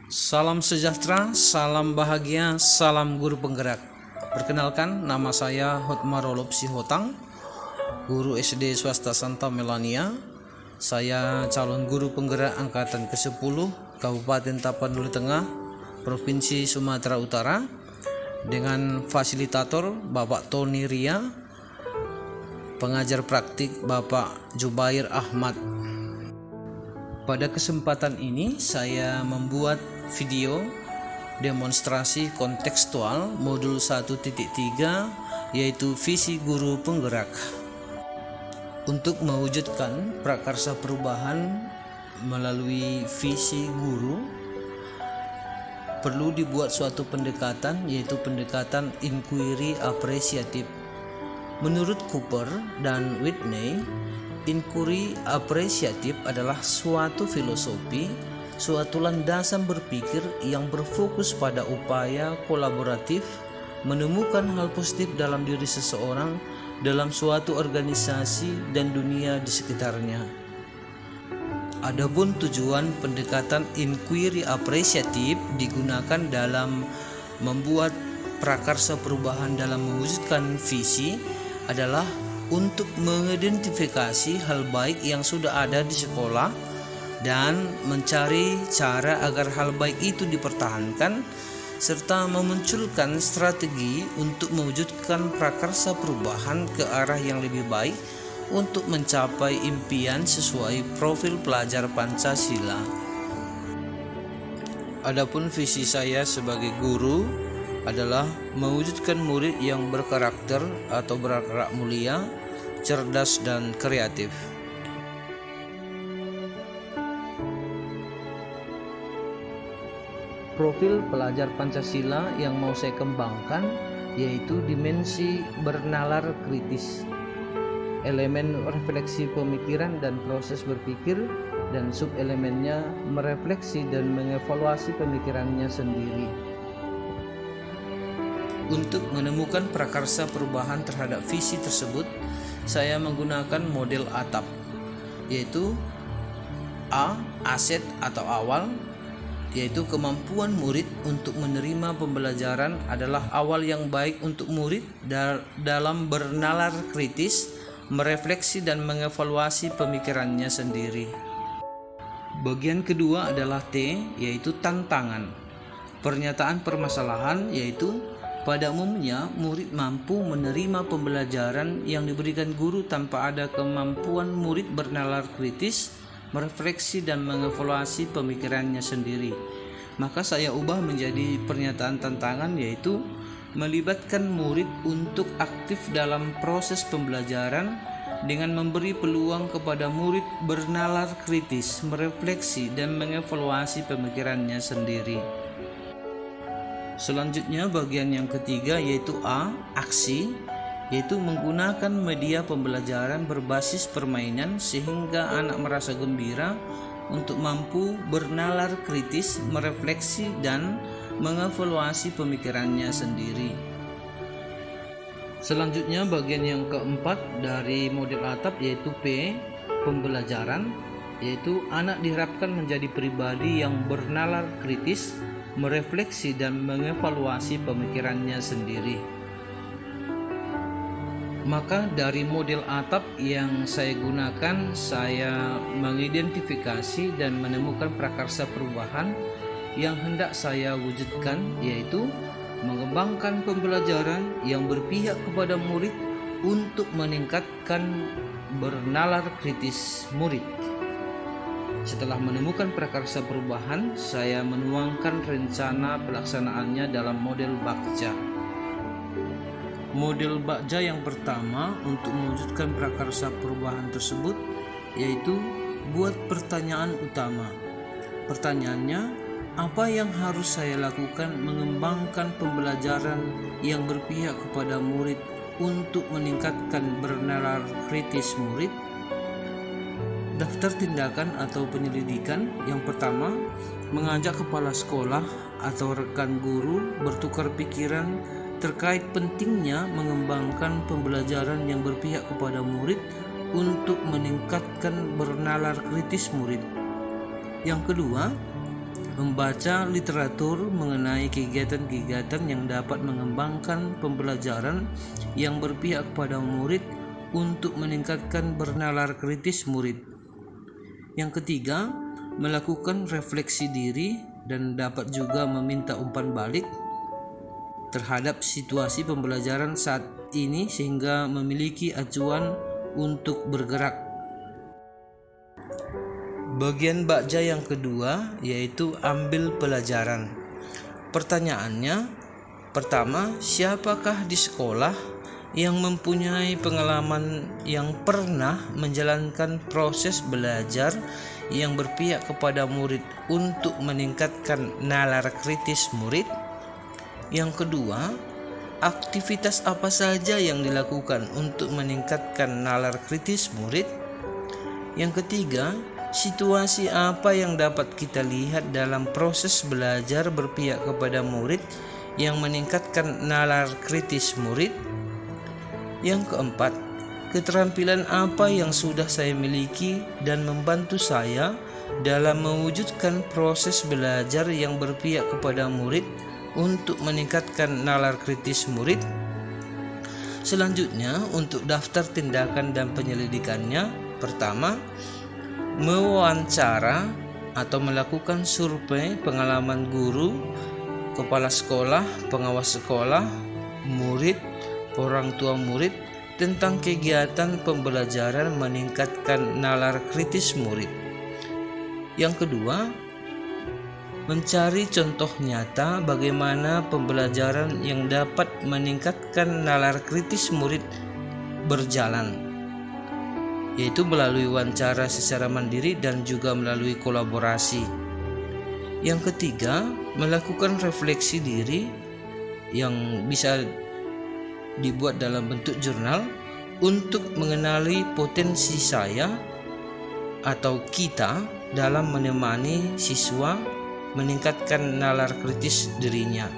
Salam sejahtera, salam bahagia, salam guru penggerak. Perkenalkan, nama saya Hotmarolop Sihotang, guru SD swasta Santa Melania. Saya calon guru penggerak angkatan ke-10 Kabupaten Tapanuli Tengah, Provinsi Sumatera Utara, dengan fasilitator Bapak Tony Ria, pengajar praktik Bapak Jubair Ahmad. Pada kesempatan ini saya membuat video demonstrasi kontekstual modul 1.3, yaitu visi guru penggerak. Untuk mewujudkan prakarsa perubahan melalui visi guru, perlu dibuat suatu pendekatan, yaitu pendekatan inquiry apresiatif. Menurut Cooper dan Whitney, inquiry apresiatif adalah suatu filosofi, suatu landasan berpikir yang berfokus pada upaya kolaboratif menemukan hal positif dalam diri seseorang, dalam suatu organisasi dan dunia di sekitarnya. Adapun tujuan pendekatan inquiry apresiatif digunakan dalam membuat prakarsa perubahan dalam mewujudkan visi adalah untuk mengidentifikasi hal baik yang sudah ada di sekolah dan mencari cara agar hal baik itu dipertahankan, serta memunculkan strategi untuk mewujudkan prakarsa perubahan ke arah yang lebih baik untuk mencapai impian sesuai profil pelajar Pancasila. Adapun visi saya sebagai guru adalah mewujudkan murid yang berkarakter atau berakhlak mulia, cerdas dan kreatif. Profil pelajar Pancasila yang mau saya kembangkan yaitu dimensi bernalar kritis, elemen refleksi pemikiran dan proses berpikir, dan subelemennya merefleksi dan mengevaluasi pemikirannya sendiri. Untuk menemukan prakarsa perubahan terhadap visi tersebut, saya menggunakan model ATAP, yaitu A. Aset atau awal, yaitu kemampuan murid untuk menerima pembelajaran adalah awal yang baik untuk murid dalam bernalar kritis, merefleksi dan mengevaluasi pemikirannya sendiri. Bagian kedua adalah T, yaitu tantangan. Pernyataan permasalahan, yaitu pada umumnya murid mampu menerima pembelajaran yang diberikan guru tanpa ada kemampuan murid bernalar kritis, merefleksi dan mengevaluasi pemikirannya sendiri. Maka saya ubah menjadi pernyataan tantangan, yaitu melibatkan murid untuk aktif dalam proses pembelajaran dengan memberi peluang kepada murid bernalar kritis, merefleksi dan mengevaluasi pemikirannya sendiri. Selanjutnya bagian yang ketiga yaitu A. Aksi, yaitu menggunakan media pembelajaran berbasis permainan sehingga anak merasa gembira untuk mampu bernalar kritis, merefleksi dan mengevaluasi pemikirannya sendiri. Selanjutnya bagian yang keempat dari model ATAP yaitu P. Pembelajaran, yaitu anak diharapkan menjadi pribadi yang bernalar kritis, merefleksi dan mengevaluasi pemikirannya sendiri. Maka dari model ATAP yang saya gunakan, saya mengidentifikasi dan menemukan prakarsa perubahan yang hendak saya wujudkan, yaitu mengembangkan pembelajaran yang berpihak kepada murid untuk meningkatkan bernalar kritis murid. Setelah menemukan prakarsa perubahan, saya menuangkan rencana pelaksanaannya dalam model Bagja. Model Bagja yang pertama untuk mewujudkan prakarsa perubahan tersebut yaitu buat pertanyaan utama. Pertanyaannya, apa yang harus saya lakukan mengembangkan pembelajaran yang berpihak kepada murid untuk meningkatkan bernalar kritis murid? Daftar tindakan atau penyelidikan yang pertama, mengajak kepala sekolah atau rekan guru bertukar pikiran terkait pentingnya mengembangkan pembelajaran yang berpihak kepada murid untuk meningkatkan bernalar kritis murid. Yang kedua, membaca literatur mengenai kegiatan-kegiatan yang dapat mengembangkan pembelajaran yang berpihak kepada murid untuk meningkatkan bernalar kritis murid. Yang ketiga, melakukan refleksi diri dan dapat juga meminta umpan balik terhadap situasi pembelajaran saat ini sehingga memiliki acuan untuk bergerak. Bagian bakja yang kedua yaitu ambil pelajaran. Pertanyaannya, pertama, siapakah di sekolah yang mempunyai pengalaman yang pernah menjalankan proses belajar yang berpihak kepada murid untuk meningkatkan nalar kritis murid? Yang kedua, aktivitas apa saja yang dilakukan untuk meningkatkan nalar kritis murid? Yang ketiga, situasi apa yang dapat kita lihat dalam proses belajar berpihak kepada murid yang meningkatkan nalar kritis murid? Yang keempat, keterampilan apa yang sudah saya miliki dan membantu saya dalam mewujudkan proses belajar yang berpihak kepada murid untuk meningkatkan nalar kritis murid? Selanjutnya, untuk daftar tindakan dan penyelidikannya, pertama, mewawancara atau melakukan survei pengalaman guru, kepala sekolah, pengawas sekolah, murid, orang tua murid tentang kegiatan pembelajaran meningkatkan nalar kritis murid. Yang kedua, mencari contoh nyata bagaimana pembelajaran yang dapat meningkatkan nalar kritis murid berjalan, yaitu melalui wawancara secara mandiri dan juga melalui kolaborasi. Yang ketiga, melakukan refleksi diri yang bisa dibuat dalam bentuk jurnal untuk mengenali potensi saya atau kita dalam menemani siswa meningkatkan nalar kritis dirinya.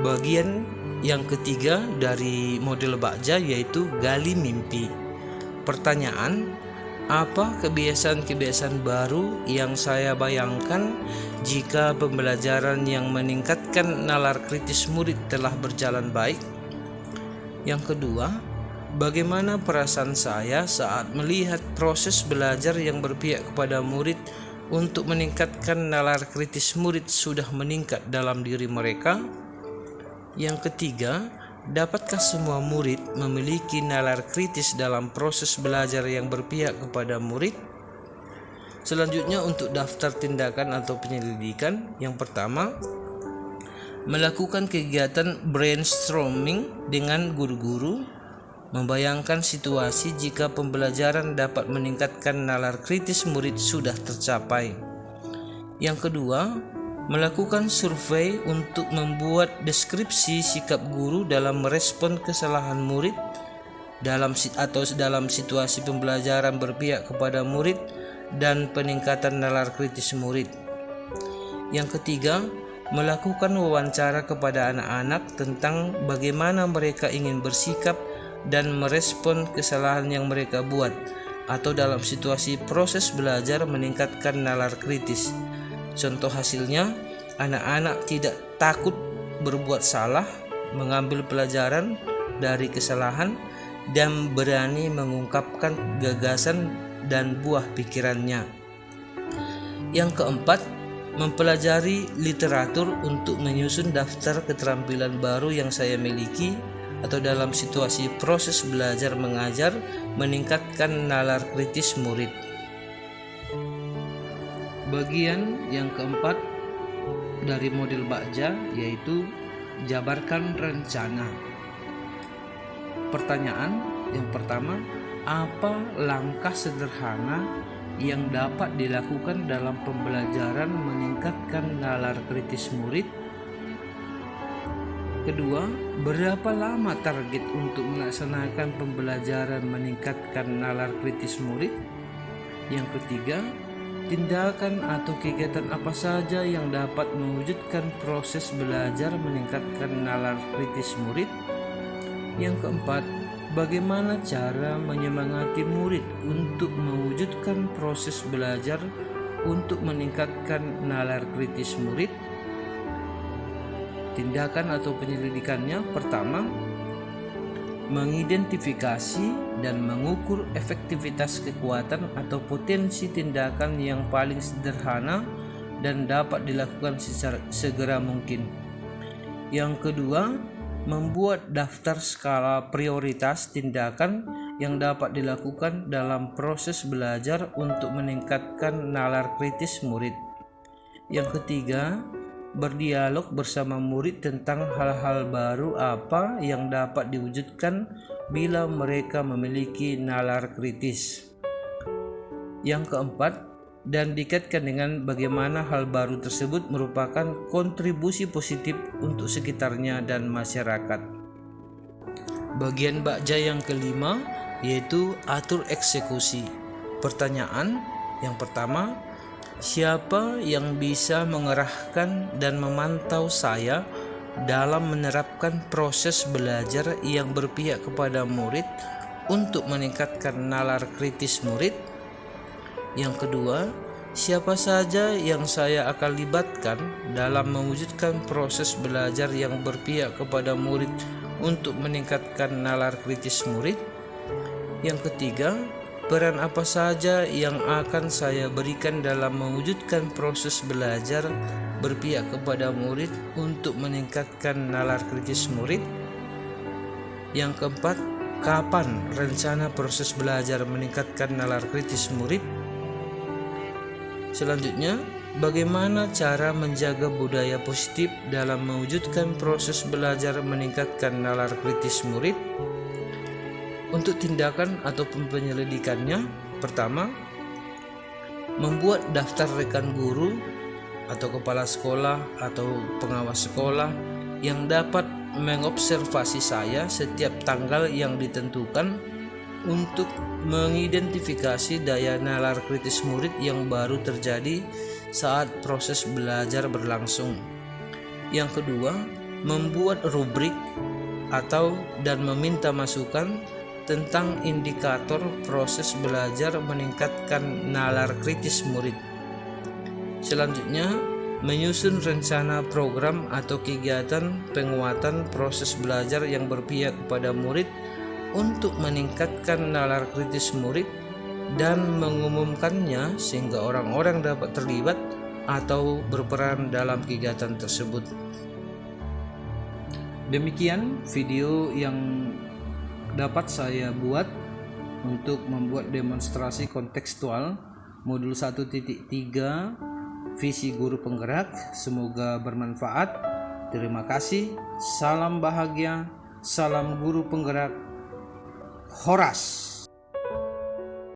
Bagian yang ketiga dari model bakja yaitu gali mimpi. Pertanyaan, apa kebiasaan-kebiasaan baru yang saya bayangkan jika pembelajaran yang meningkatkan nalar kritis murid telah berjalan baik? Yang kedua, bagaimana perasaan saya saat melihat proses belajar yang berpihak kepada murid untuk meningkatkan nalar kritis murid sudah meningkat dalam diri mereka? Yang ketiga, dapatkah semua murid memiliki nalar kritis dalam proses belajar yang berpihak kepada murid? Selanjutnya, untuk daftar tindakan atau penyelidikan, yang pertama, melakukan kegiatan brainstorming dengan guru-guru, membayangkan situasi jika pembelajaran dapat meningkatkan nalar kritis murid sudah tercapai. Yang kedua, melakukan survei untuk membuat deskripsi sikap guru dalam merespon kesalahan murid dalam situasi pembelajaran berpihak kepada murid dan peningkatan nalar kritis murid. Yang ketiga, melakukan wawancara kepada anak-anak tentang bagaimana mereka ingin bersikap dan merespon kesalahan yang mereka buat atau dalam situasi proses belajar meningkatkan nalar kritis. Contoh hasilnya, anak-anak tidak takut berbuat salah, mengambil pelajaran dari kesalahan, dan berani mengungkapkan gagasan dan buah pikirannya. Yang keempat, mempelajari literatur untuk menyusun daftar keterampilan baru yang saya miliki atau dalam situasi proses belajar mengajar meningkatkan nalar kritis murid. Bagian yang keempat dari model bakja yaitu jabarkan rencana. Pertanyaan yang pertama, apa langkah sederhana yang dapat dilakukan dalam pembelajaran meningkatkan nalar kritis murid? Kedua, berapa lama target untuk melaksanakan pembelajaran meningkatkan nalar kritis murid? Yang ketiga, tindakan atau kegiatan apa saja yang dapat mewujudkan proses belajar meningkatkan nalar kritis murid? Yang keempat, bagaimana cara menyemangati murid untuk mewujudkan proses belajar untuk meningkatkan nalar kritis murid? Tindakan atau penyelidikannya, pertama, mengidentifikasi dan mengukur efektivitas kekuatan atau potensi tindakan yang paling sederhana dan dapat dilakukan secara segera mungkin. Yang kedua, membuat daftar skala prioritas tindakan yang dapat dilakukan dalam proses belajar untuk meningkatkan nalar kritis murid. Yang ketiga, berdialog bersama murid tentang hal-hal baru apa yang dapat diwujudkan bila mereka memiliki nalar kritis. Yang keempat, dan dikaitkan dengan bagaimana hal baru tersebut merupakan kontribusi positif untuk sekitarnya dan masyarakat. Bagian bakja yang kelima yaitu atur eksekusi. Pertanyaan yang pertama, siapa yang bisa mengerahkan dan memantau saya dalam menerapkan proses belajar yang berpihak kepada murid untuk meningkatkan nalar kritis murid? Yang kedua, siapa saja yang saya akan libatkan dalam mewujudkan proses belajar yang berpihak kepada murid untuk meningkatkan nalar kritis murid? Yang ketiga, peran apa saja yang akan saya berikan dalam mewujudkan proses belajar berpihak kepada murid untuk meningkatkan nalar kritis murid? Yang keempat, kapan rencana proses belajar meningkatkan nalar kritis murid? Selanjutnya, bagaimana cara menjaga budaya positif dalam mewujudkan proses belajar meningkatkan nalar kritis murid? Untuk tindakan ataupun penyelidikannya, pertama, membuat daftar rekan guru atau kepala sekolah atau pengawas sekolah yang dapat mengobservasi saya setiap tanggal yang ditentukan untuk mengidentifikasi daya nalar kritis murid yang baru terjadi saat proses belajar berlangsung. Yang kedua, membuat rubrik atau dan meminta masukan tentang indikator proses belajar meningkatkan nalar kritis murid. Selanjutnya, menyusun rencana program atau kegiatan penguatan proses belajar yang berpihak kepada murid untuk meningkatkan nalar kritis murid dan mengumumkannya sehingga orang-orang dapat terlibat atau berperan dalam kegiatan tersebut. Demikian video yang dapat saya buat untuk membuat demonstrasi kontekstual modul 1.3 visi guru penggerak. Semoga bermanfaat. Terima kasih. Salam bahagia, salam guru penggerak. Horas.